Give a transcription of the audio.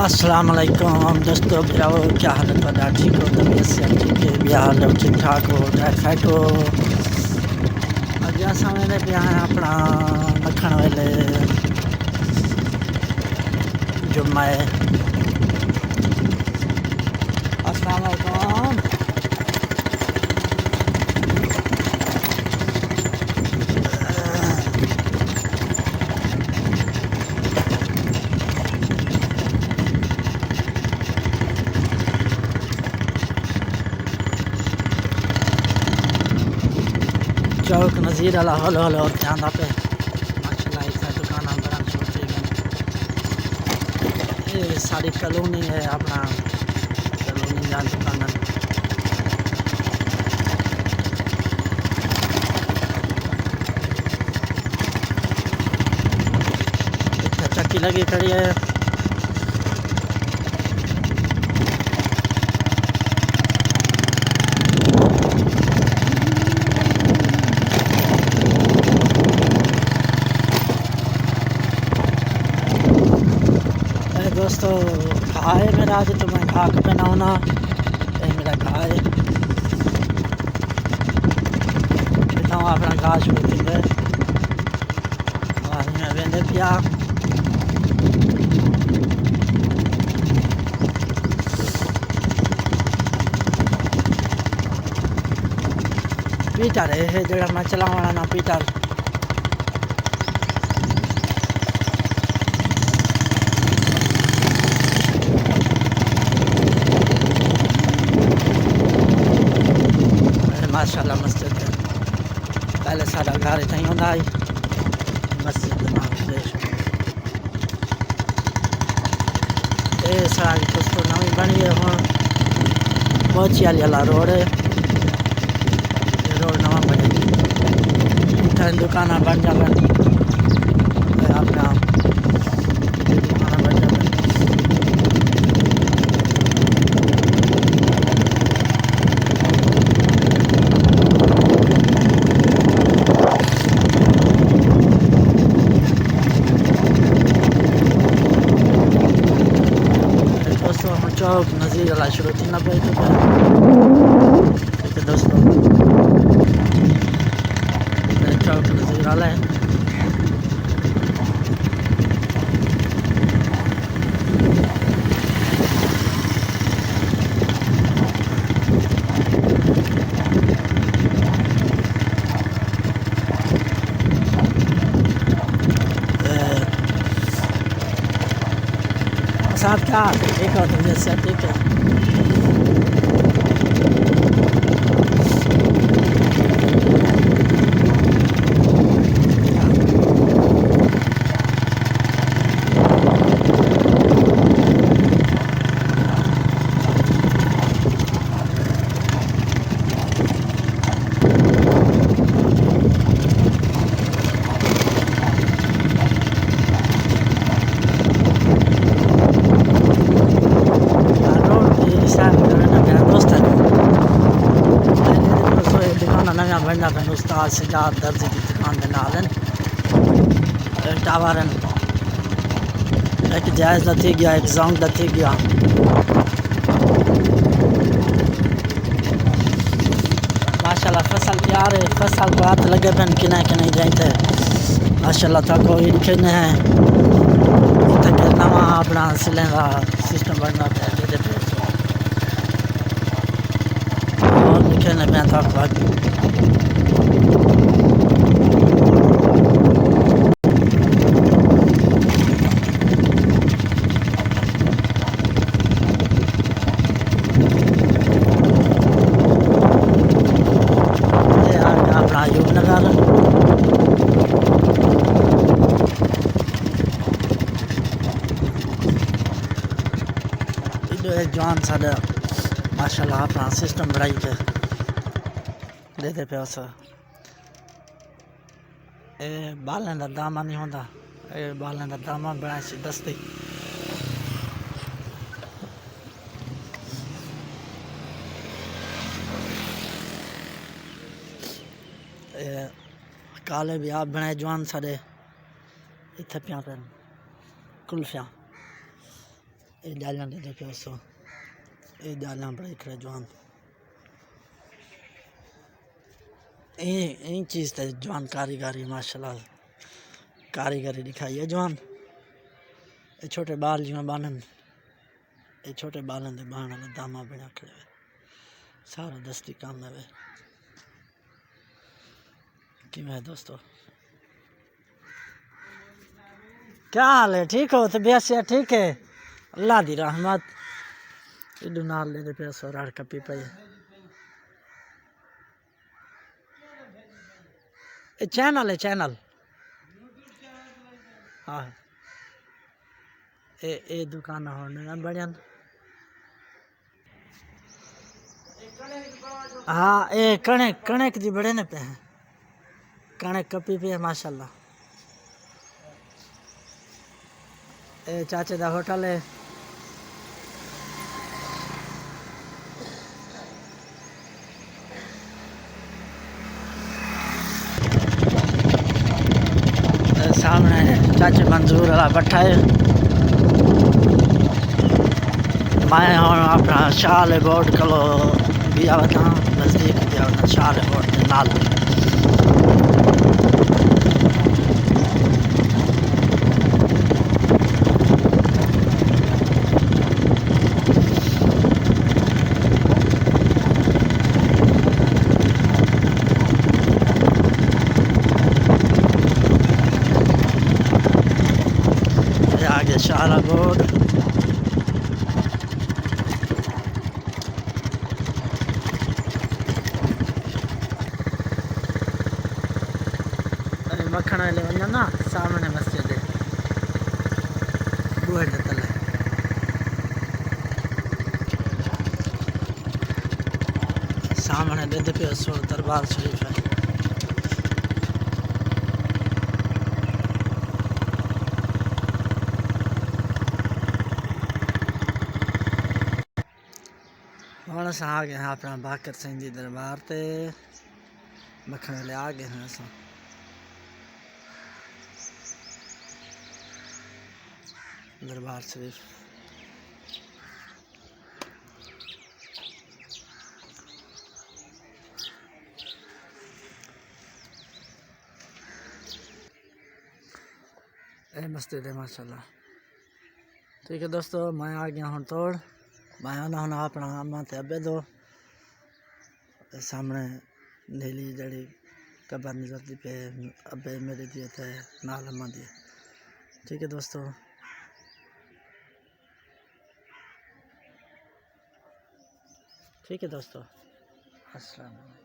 अस्सलाम वालेकुम दोस्तों भराओ, क्या हाल है तुहाडा? ठीक हो? तबीयत से ठीक है? बिहार हो? ठीक ठाक हो? टाइट हो? अज अस वेले पे आए अपना मक्खन वेले जुम्मे। अस्सलाम वालेकुम। चौक नज़ीर अला हल हल और ध्यान पे माशाल्लाह इस दुकान बड़ा छोटे ये सारी कॉलोनी है अपना कॉलोनी जान दुकान चक्की लगी खड़ी है। दोस्तों घा है मेरा, आज तो मैं घा पे ना होना, ये मेरा घा है बताऊँ अपना घा शुरू थी में वेंदे पिया। पीटर है जरा मैं चलावाना ना पीटर माशाल्लाह मस्जिद है। पहले सारा घर इतना ही होता है मस्जिद ये सारी दोस्तों नवी बनी है हूँ मोची वाला रोड है। ये रोड नवा बने इतना दुकान बन जाए अपना दुकान बन जाए। चौक नज़ीर अला शुरू थी ना पे तो दोस्तों चौक नज़ीर अला है। साथ क्या ठीक हो तुम जैसे ठीक है। बनना फिर उस्ताद सजाद दर्जी की दुकान के नाल टावर एक जायज़ थी गया एक जंग थी गया। माशाल्लाह फसल तैयार है, फसल को हाथ लगे पेन कि नहीं जाते माशाल्लाह तक लिखे हैं इतने नवा अपना सिले का सिस्टम बनना पे और लिखे मैं तक जवान साढ़े माशाल्लाह अपना सिस्टम बढ़ाई के देते पे उस बालें का दामा नहीं होता, बालें का दामा बनाए सी दस्ती काले भी आप बनाए जवान साढ़े इतने प्यार कुल्फिया ये जालियां दे पे सो ये जालियां बड़ी खड़े जवान ये चीज़ ते जवान कारीगरी माशाल्लाह कारीगरी दिखाई है जवान। ये छोटे बाल जो बानन ये छोटे बालन दे बाण वाले दामा बना खड़े सारा दस्ती काम है वे कि मैं दोस्तों क्या हाल है ठीक हो तबीयत से ठीक है अल्लाह दी रहमत इडू नाल ले पे सो राड़ कपी पे ये चैनल है चैनल हाँ ए दुकान होने बढ़िया हाँ ए कणक कणक जी बड़े ने पे हैं कणक कपी पे माशाल्लाह ए चाचे दा होटल है सामने चाचे मंजूर वाला बैठा है मैं हूँ अपना शाल बोर्ड कलो दिया बता नज़दीक दिया बता शाल बोर्ड के नाल आगे शाला बोर्ड मखण ले वञा ना सामने मस्जिद है बूहे जे तले सामने ॾिध पियो सो दरबार शरीफ है हम अस आ गए हैं अपना बाकर सिंह जी दरबार ते मखण ले आ गए हैं असां दरबार शरीफ ए मस्जिद है माशाल्लाह ठीक है दोस्तों मैं आ गया हूँ तोड़ मैं आना हूँ अपना अम्मा ते अब्बे दो सामने नीली जड़ी कबर नजर पे अब्बे मेरे दिए थे नाल अम्मा दिए ठीक है दोस्तों ठीक है दोस्तों अस्सलाम वालेकुम।